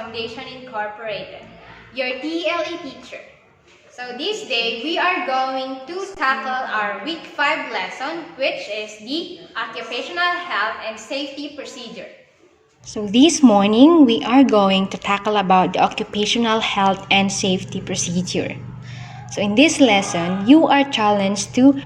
Foundation Incorporated, your TLE teacher. So this day, we are going to tackle our Week 5 lesson, which is the Occupational Health and Safety Procedure. So this morning, we are going to tackle about the occupational health and safety procedure. So in this lesson, you are challenged to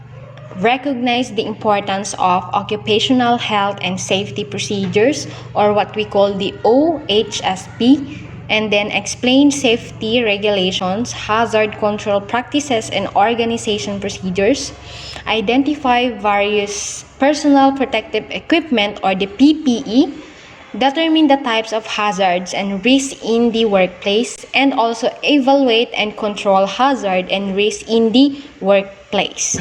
recognize the importance of occupational health and safety procedures, or what we call the OHSP, and then explain safety regulations, hazard control practices, and organization procedures. Identify various personal protective equipment, or the PPE. Determine the types of hazards and risks in the workplace, and also evaluate and control hazard and risks in the workplace.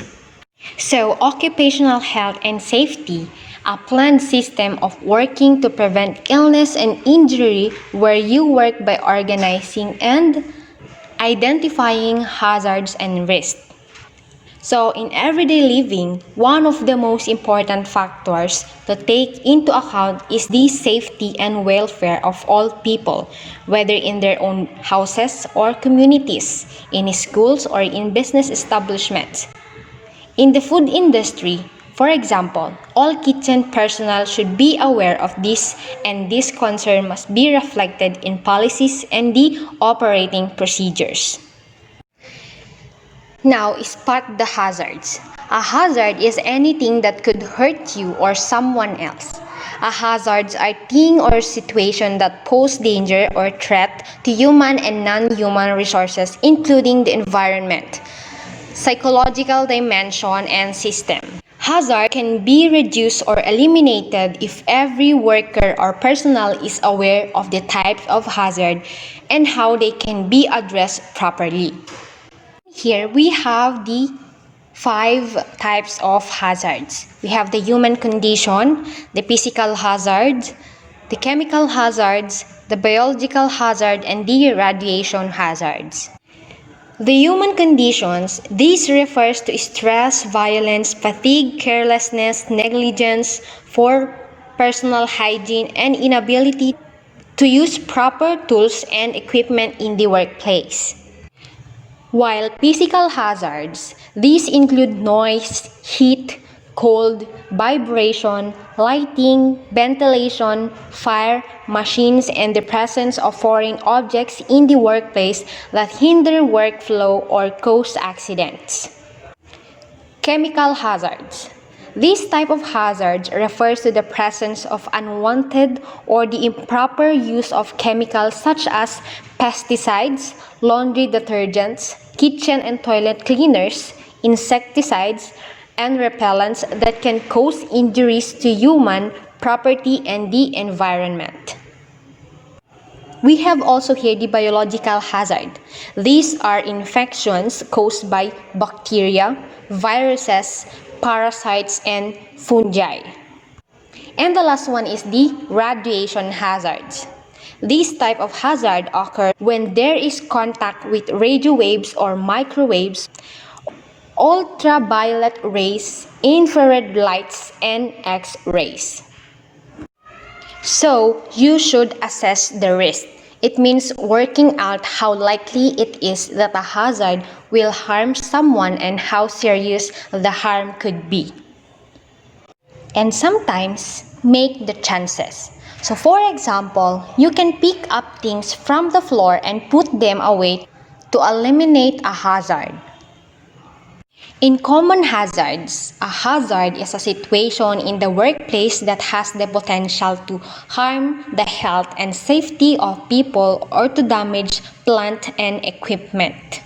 So, occupational health and safety, a planned system of working to prevent illness and injury where you work by organizing and identifying hazards and risks. So, in everyday living, one of the most important factors to take into account is the safety and welfare of all people, whether in their own houses or communities, in schools or in business establishments. In the food industry, for example, all kitchen personnel should be aware of this, and this concern must be reflected in policies and the operating procedures. Now, spot the hazards. A hazard is anything that could hurt you or someone else. A hazards are things or situations that pose danger or threat to human and non-human resources, including the environment, psychological dimension, and system. Hazard can be reduced or eliminated if every worker or personnel is aware of the types of hazard and how they can be addressed properly. Here we have the 5 types of hazards. We have the human condition, the physical hazards, the chemical hazards, the biological hazard, and the radiation hazards. The human conditions, this refers to stress, violence, fatigue, carelessness, negligence for personal hygiene, and inability to use proper tools and equipment in the workplace. While physical hazards, these include noise, heat, cold, vibration, lighting, ventilation, fire, machines, and the presence of foreign objects in the workplace that hinder workflow or cause accidents. Chemical hazards. This type of hazard refers to the presence of unwanted or the improper use of chemicals such as pesticides, laundry detergents, kitchen and toilet cleaners, insecticides, and repellents that can cause injuries to human, property, and the environment. We have also here the biological hazard. These are infections caused by bacteria, viruses, parasites, and fungi. And the last one is the radiation hazards. This type of hazard occurs when there is contact with radio waves or microwaves, ultraviolet rays, infrared lights, and X-rays. So, you should assess the risk. It means working out how likely it is that a hazard will harm someone and how serious the harm could be. And sometimes, make the chances. So for example, you can pick up things from the floor and put them away to eliminate a hazard. In common hazards, a hazard is a situation in the workplace that has the potential to harm the health and safety of people or to damage plant and equipment.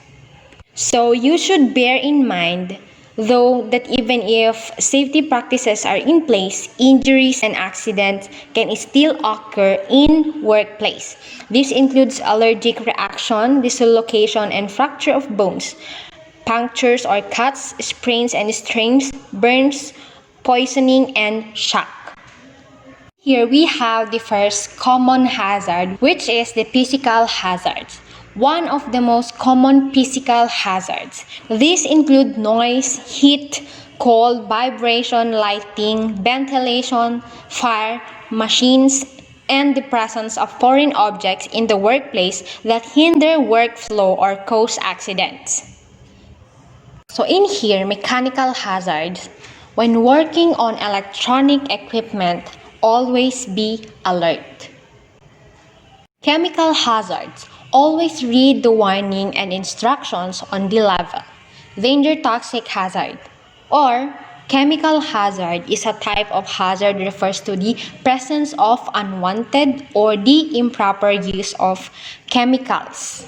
So you should bear in mind, though, that even if safety practices are in place, injuries and accidents can still occur in workplace. This includes allergic reaction, dislocation and fracture of bones, punctures or cuts, sprains and strains, burns, poisoning, and shock. Here we have the first common hazard, which is the physical hazards. One of the most common physical hazards. These include noise, heat, cold, vibration, lighting, ventilation, fire, machines, and the presence of foreign objects in the workplace that hinder workflow or cause accidents. So in here, mechanical hazards. When working on electronic equipment, always be alert. Chemical hazards. Always read the warning and instructions on the label. Danger toxic hazard or chemical hazard is a type of hazard refers to the presence of unwanted or the improper use of chemicals.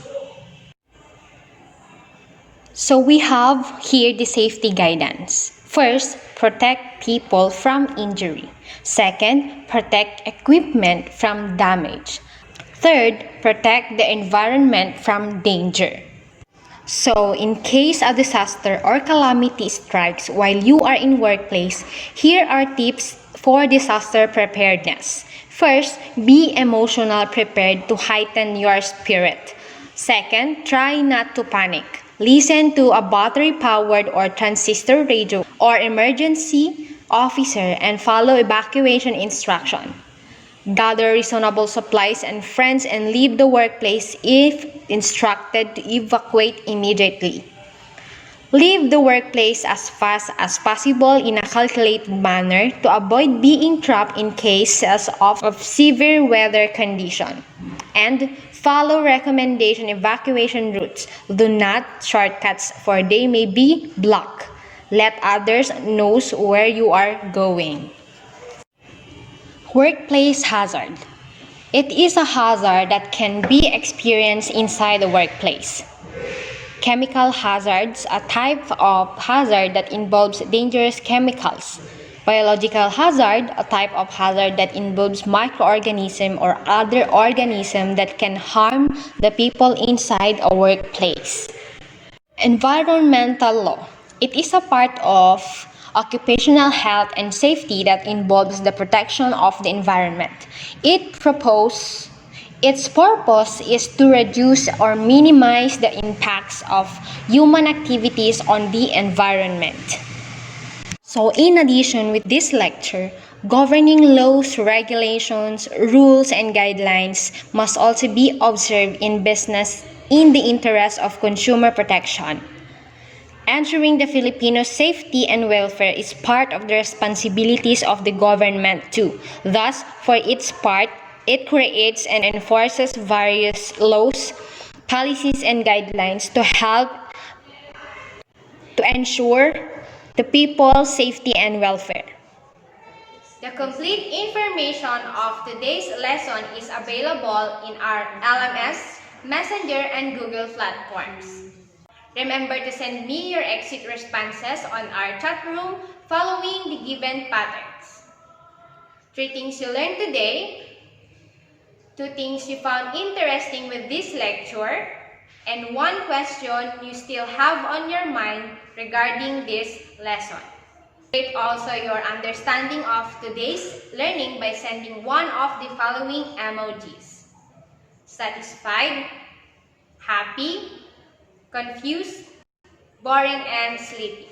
So we have here the safety guidance. First, protect people from injury. Second, protect equipment from damage. Third, protect the environment from danger. So, in case a disaster or calamity strikes while you are in workplace, here are tips for disaster preparedness. First, be emotional prepared to heighten your spirit. Second, try not to panic. Listen to a battery-powered or transistor radio or emergency officer and follow evacuation instruction. Gather reasonable supplies and friends and leave the workplace if instructed to evacuate immediately. Leave the workplace as fast as possible in a calculated manner to avoid being trapped in cases of severe weather condition. And follow recommendation evacuation routes. Do not shortcuts for they may be blocked. Let others know where you are going. Workplace hazard. It is a hazard that can be experienced inside the workplace. Chemical hazards, a type of hazard that involves dangerous chemicals. Biological hazard, a type of hazard that involves microorganisms or other organisms that can harm the people inside a workplace. Environmental law. It is a part of occupational health and safety that involves the protection of the environment. Its purpose is to reduce or minimize the impacts of human activities on the environment. So in addition with this lecture, governing laws, regulations, rules, and guidelines must also be observed in business in the interest of consumer protection. Ensuring the Filipinos' safety and welfare is part of the responsibilities of the government too. Thus, for its part, it creates and enforces various laws, policies, and guidelines to help to ensure the people's safety and welfare. The complete information of today's lesson is available in our LMS, Messenger, and Google platforms. Remember to send me your exit responses on our chat room following the given patterns. 3 things you learned today, 2 things you found interesting with this lecture, and 1 question you still have on your mind regarding this lesson. Rate also your understanding of today's learning by sending one of the following emojis: satisfied, happy, confused, boring, and sleepy.